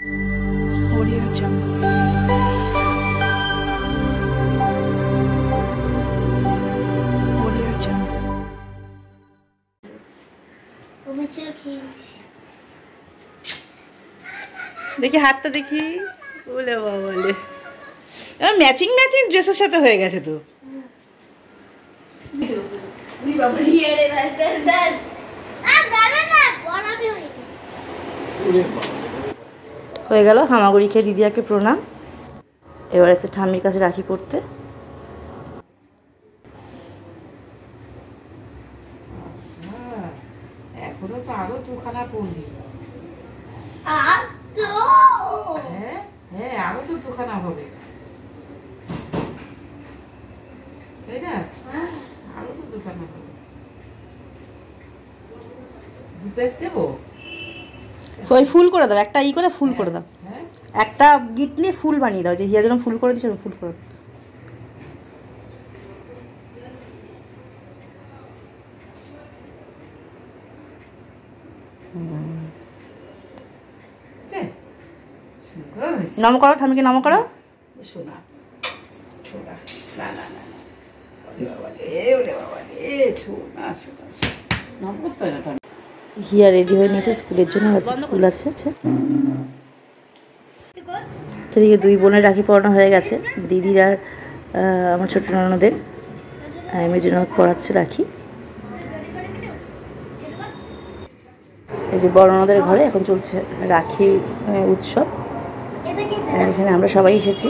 Audio Jungle. Audio Jungle. দেখি হাতটা দেখি, বলে বলে ম্যাচিং ম্যাচিং ড্রেসের সাথে হয়ে গেছে তো। হয়ে গেল হামাগুড়ি খেয়ে দিদিয়াকে প্রণাম। এবার এসে ঠাম্মির কাছে রাখি পড়তে। এখনো তো আরো দুখানা পড়বি। হ্যাঁ আরো তো দুখানা হবে, তাই না? আরো তো দুখানা হবে। দু পেজ দেবো? ওই ফুল করে দাও, একটা করে ফুল করে দাও, একটা গিট নিয়ে ফুল বানিয়ে দাও, যে হিয়া যেরকম ফুল করে দিচ্ছে ফুল করে দাও। নাম করো, ঠামিকে নাম করো। শোনা শোনা, না না না, নাম করতে হয় না। হিয়া রেডি হয়ে নিয়েছে স্কুলের জন্য, আজকে স্কুল আছে। এদিকে দুই বোনের রাখি পরানো হয়ে গেছে, দিদির আর আমার ছোট ননদের। মেজো ননদ পড়াচ্ছে রাখি। এই যে বড় ননদের ঘরে এখন চলছে রাখি উৎসব। এখানে আমরা সবাই এসেছি।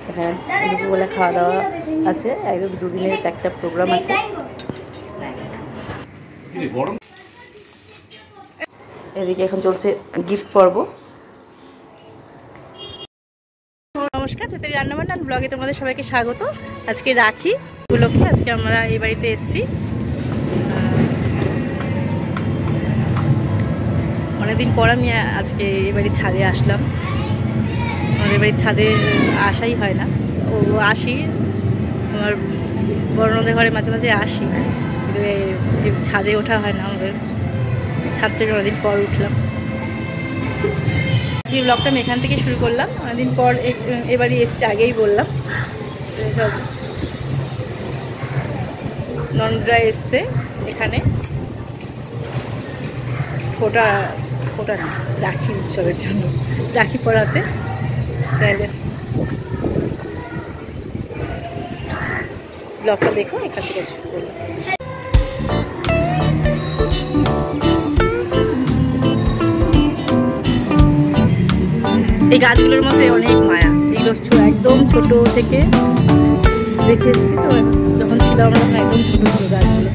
এখানে দুপুরবেলা খাওয়া দাওয়া আছে, একদম দুদিনের একটা প্রোগ্রাম আছে। এদিকে এখন চলছে গিফট পর্ব। নমস্কার, চৈতালি রান্নাবান্না ব্লগে তোমাদের সবাইকে স্বাগত। আজকে রাখি উপলক্ষে আজকে আমরা এই বাড়িতে এসেছি। অনেকদিন পর আমি আজকে এই বাড়ির ছাদে আসলাম। আমাদের বাড়ির ছাদে আসাই হয় না, ও আসি আমার বড় নদের ঘরে মাঝে মাঝে আসি, কিন্তু ছাদে ওঠা হয় না। আমাদের ছাদ থেকে অনেকদিন পর উঠলাম। আজকে ব্লগটা আমি এখান থেকে শুরু করলাম। অনেকদিন পর এবারই এসছি, আগেই বললাম। সব ননদরা এসছে এখানে ফোটা না, রাখি উৎসবের জন্য, রাখি পরাতে। ব্লগটা দেখো, এখান থেকে শুরু করলাম। এই গাছগুলোর মধ্যে অনেক মায়া। এগুলো একদম ছোট থেকে দেখে এসেছি তো, যখন ছিল আমরা তখন একদম ছোট ছোট গাছগুলো।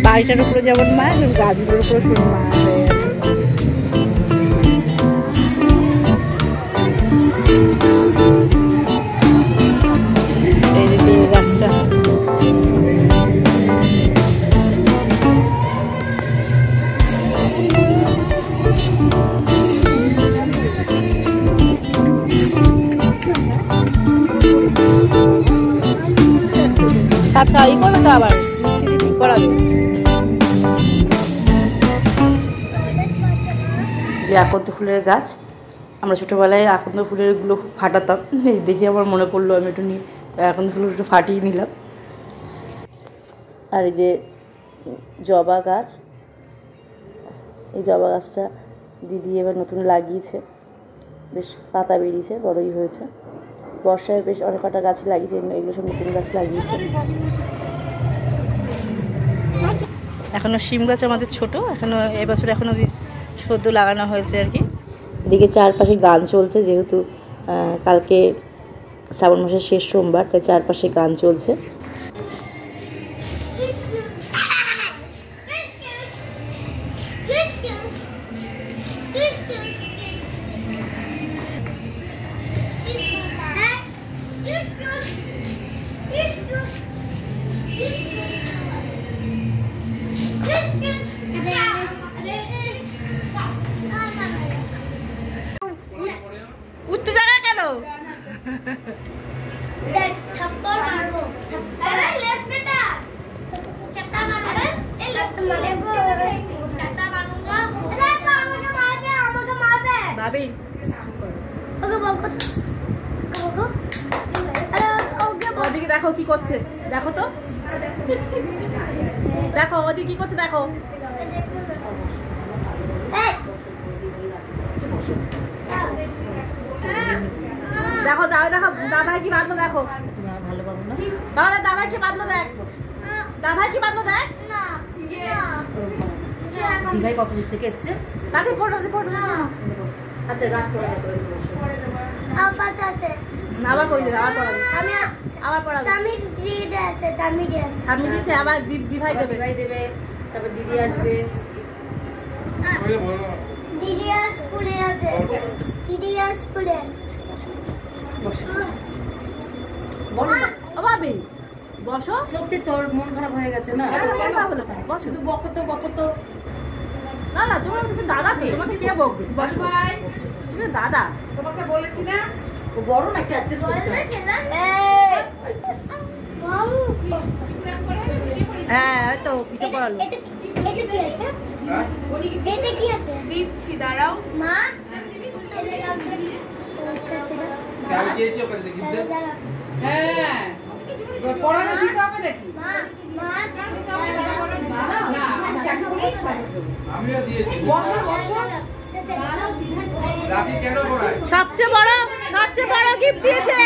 বাড়িটার উপরে যেমন মায়া, গাছগুলোর উপরে শুধু মায়া হয়ে গেছে। এই যে বেল গাছটা, ছাদটা ই করো তো, আবার মিস্ত্রি ঠিক করাবে। যে আকন্দ ফুলের গাছ, আমরা ছোটোবেলায় আকন্দ ফুলেরগুলো খুব ফাটাতাম। দেখে আমার মনে পড়লো, আমি একটু নিয়ে আকন্দ ফুল একটু ফাটিয়ে নিলাম। আর এই যে জবা গাছ, এই জবা গাছটা দিদি এবার নতুন লাগিয়েছে, বেশ পাতা বেরিয়েছে, বড়ই হয়েছে। বর্ষায় বেশ অনেক কটা গাছ লাগিয়েছে, এগুলো সব নতুন গাছ লাগিয়েছে। এখনও শিম গাছ আমাদের ছোটো, এখনও এবছর এখনও সদ্য লাগানো হয়েছে আর কি। এদিকে চারপাশে গান চলছে, যেহেতু কালকে শ্রাবণ মাসের শেষ সোমবার, তাই চারপাশে গান চলছে। উচ্চ জায়গা কেন? খাবে। ওদিকে দেখো কি করছে, দেখো তো, দেখো ওদিকে কি করছে, দেখো। দেখো দেখো দাদাভাই কি বাঁধলো, দেখো ভালো বাবু না বাবা, দাদাভাই কি বাঁধলো দেখ, দাদাভাই কি বাঁধলো দেখ। দিভাই কত দূর থেকে এসছে? তাতে পড়ো পড়ো। আচ্ছা রাত করে আবার কই দেবে, আবার পড়াবে, আবার পড়াবে। আমি দিয়েছে আবার দিভাই দেবে, দিভাই দেবে, তারপর দিদি আসবে। দিদি আর স্কুলে আছে, দিদি আর স্কুলে। ও ভাবি বসো। সত্যি তোর মন খারাপ হয়ে গেছে না? শুধু বকতো বকতো। না না তুমি দাদা তো, তোমাকে কে বকবে? বসো ভাই, তুমি দাদা, তোমাকে বলেছি না ও বড় না, একটা অ্যাডজাস্ট করতে হয়। হ্যাঁ ওই তো পিঠে পড়ালো। এটা কি আছে? দিচ্ছি, দাঁড়াও। মা হ্যাঁ পড়ানো দিতে হবে নাকি? আমিও দিয়েছি। সবচেয়ে বড় গিফট দিয়েছে।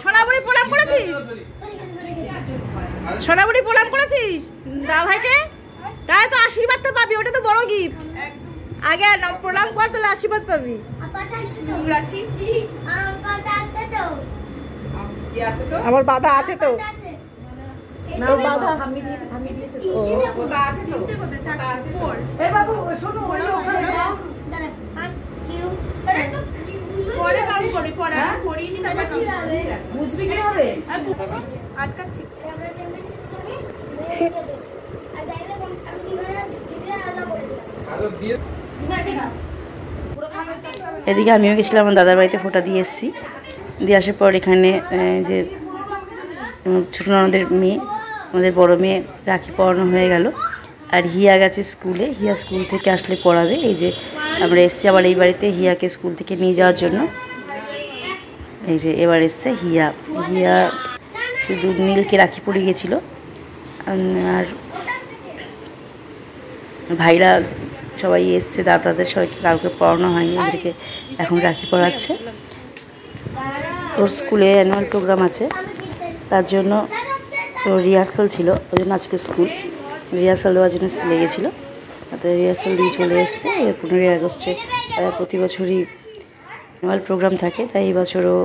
সোনাবুড়ি প্রণাম করেছিস? সোনাবুড়ি প্রণাম করেছিস দা ভাইকে? তাই তো আশীর্বাদটা পাবি, ওটা তো বড় গিফট। আগে প্রণাম কর, তাহলে আশীর্বাদ পাবি। আমার বাধা আছে তো। না বাবা থামিয়ে দিয়েছে, থামিয়ে দিয়েছে তো। কোথা আছে তো? চারটা আছে। 4 এ বাবু শোনো, ওই ওখানে দাও। পরে কাউন্ট করি, পরে আমি করিনি, তারপর কাউন্ট করি। বুঝবি কি হবে? আটকাচ্ছি। এদিকে আমিও গেছিলাম আমার দাদার বাড়িতে, ফোঁটা দিয়ে এসেছি। দিয়ে আসার পর এখানে যে ছোটো ননদের মেয়ে, আমাদের বড় মেয়ে রাখি পরানো হয়ে গেল। আর হিয়া গেছে স্কুলে, হিয়া স্কুল থেকে আসলে পড়াবে। এই যে আমরা এসেছি আবার এই বাড়িতে হিয়াকে স্কুল থেকে নিয়ে যাওয়ার জন্য। এই যে এবার এসছে হিয়া, হিয়া শুধু নীলকে রাখি পরে গেছিলো। আর ভাইরা সবাই এসছে, দাদাদের সবাইকে কাউকে পড়ানো হয়নি, ওদেরকে এখন রাখি পরাচ্ছে। ওর স্কুলে অ্যানুয়াল প্রোগ্রাম আছে, তার জন্য ওর রিহার্সাল ছিল, ওই জন্য আজকে স্কুল রিহার্সাল দেওয়ার জন্য স্কুলে গেছিলো। তো রিহার্সাল দিয়ে চলে এসছে। 15ই আগস্টে প্রতি বছরই অ্যানুয়াল প্রোগ্রাম থাকে, তাই এই বছরও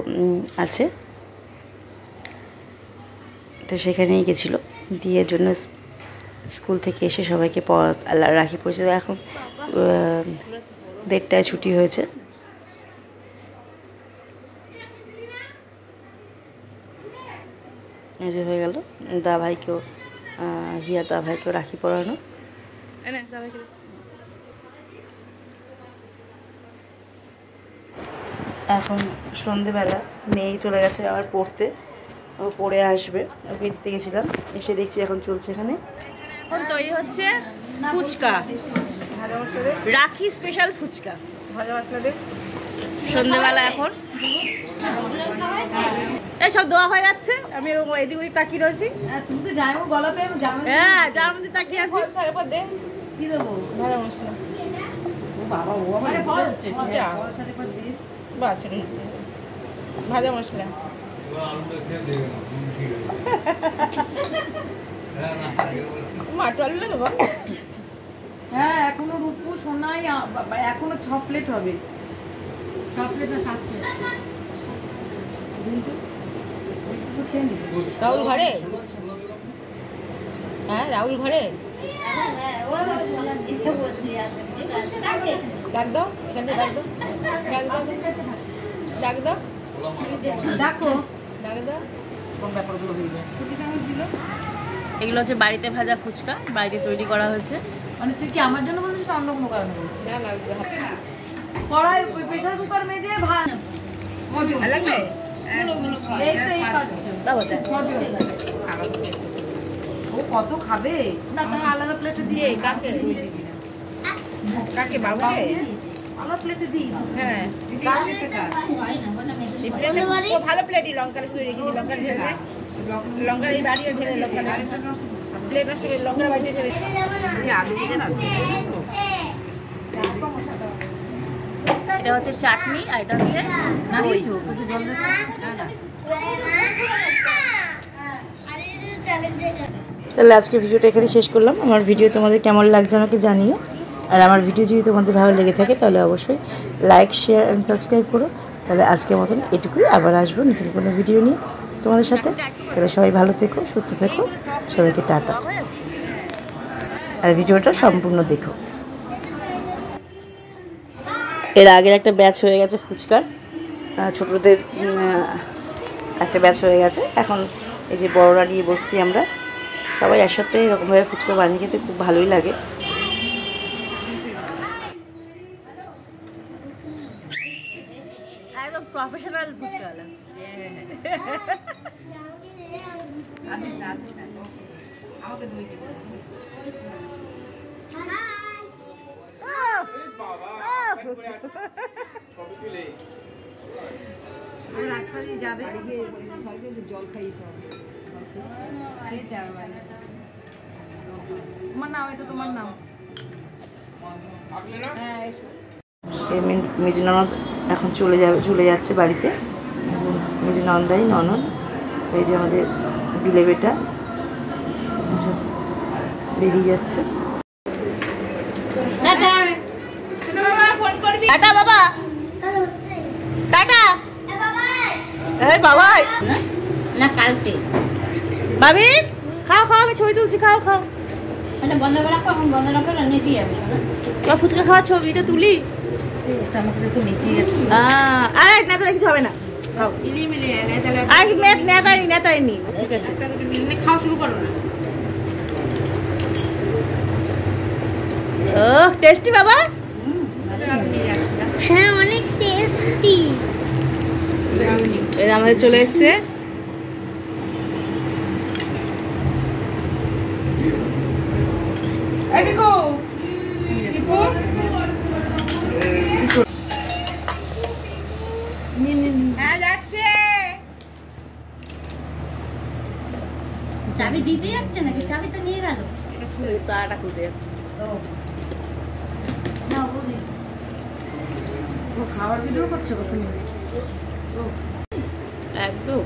আছে। তো সেখানেই গেছিলো, দিয়ে জন্য স্কুল থেকে এসে সবাইকে রাখি পড়েছে। এখন 1:30টায় ছুটি হয়েছে। এই যে হয়ে গেল দা ভাইকেও, হিয়া দা ভাইকেও রাখি পরানো। এখন সন্ধেবেলা মেয়ে চলে গেছে আবার পড়তে, ও পড়ে আসবে, ওকে দিতে গেছিলাম। এসে দেখছি এখন চলছে এখানে, এখন তৈরি হচ্ছে ফুচকা, রাখি স্পেশাল ফুচকা। সন্ধেবেলা এখন এই সব দোয়া হয়ে যাচ্ছে, আমি এদিক ওদিক তাকিয়ে রয়েছি। তুমি তো যাইও গলা পেয়ে যাবে। হ্যাঁ যার মধ্যে তাকিয়ে আছি। কি দেবো? ভাজা মশলা। ও বাবা, ও আমার ফার্স্ট ভাজা মশলা। হ্যাঁ এখনো রূপু সোনাই, এখনো 6 প্লেট হবে। 6 প্লেট না 7 প্লেট। রাহুল ঘরে? হ্যাঁ রাহুল ঘরে? ডাক দাও, এখান থেকে ডাক দাও, ডাক দাও, ডাক দাও, দেখো ডাক দাও। কোন ব্যাপারগুলো হয়ে যায়। ছুটি চামচ দিল। এগুলো হচ্ছে বাড়িতে ভাজা ফুচকা, বাড়িতে তৈরি করা হয়েছে। মানে তুই কি আমার জন্য বলছিস অন্য কোনো কারণে বলছিস? না না কড়াই প্রেসার কুকার মে দিয়ে ভাত লাগবে। এই তো এই খাচ্ছ। দাও এটা। ও কত খাবে? না তার আলাদা প্লেটে দিয়ে কাকে কাকে বাবুকে? আমার প্লেটে দিই। হ্যাঁ কার প্লেটে কার? ও ভালো প্লেটই লঙ্কা রেখে লঙ্কা ঢেলে লঙ্কা এই বাড়িয়ে ঢেলে লঙ্কা প্লেট নষ্ট করে লঙ্কা বাড়িয়ে ঢেলে আলু দিয়ে না এটা হচ্ছে চাটনি আর এটা হচ্ছে দই। তাহলে আজকে ভিডিওটা এখানে শেষ করলাম। আমার ভিডিও তোমাদের কেমন লাগছে আমাকে জানিও। আর আমার ভিডিও যদি তোমাদের ভালো লেগে থাকে তাহলে অবশ্যই লাইক শেয়ার অ্যান্ড সাবস্ক্রাইব করো। তাহলে আজকের মতন এটুকুই, আবার আসবো নতুন কোনো ভিডিও নিয়ে তোমাদের সাথে। তাহলে সবাই ভালো থেকো, সুস্থ থেকো, সবাইকে টাটা। আর ভিডিওটা সম্পূর্ণ দেখো। এর আগের একটা ব্যাচ হয়ে গেছে ফুচকার, ছোটদের একটা ব্যাচ হয়ে গেছে। এখন এই যে বড়রা নিয়ে বসছি আমরা সবাই একসাথে, এরকমভাবে ফুচকা বানিয়ে খেতে খুব ভালোই লাগে। একদম প্রফেশনাল ফুচকাওয়ালা। আমাকে দই দিও। রাস্তা দিয়ে যাবে জল খাইয়ে তোমার নাম, এটা তোমার নাম। মেজু ননদ এখন চলে যাচ্ছে বাড়িতে। মেজু নন্দাই ননদ, এই যে আমাদের বিলে বেটা বেরিয়ে যাচ্ছে। টাটা বাবা, টাটা। এই বাবাই না কালকে ভাবি খাও খাও, আমি ছবি তুলছি, খাও খাও। মানে বন্ধ করে রাখো, এখন বন্ধ রাখো না নিতে যাবে তোমার ফুচকা খাওয়ার ছবিটা তুলি। আমাকে তো নিচে গেছে। আর নেতা কিছু হবে না, খাও। মিলিয়ে মিলিয়ে তাহলে আর নেতাই নি, ঠিক আছে। একটা দুটো মিলিয়ে খাওয়া শুরু করো না। ও টেস্টি বাবা। হ্যাঁ অনেক টেস্টি। এরা আমাদের চলে এসছে। চাবি দিতে যাচ্ছে নাকি? চাবি তো নিয়ে গেল। তাড়াটা খুলতে যাচ্ছে। না বুঝলি খাওয়ার ভিডিও করছো তুমি? একদম।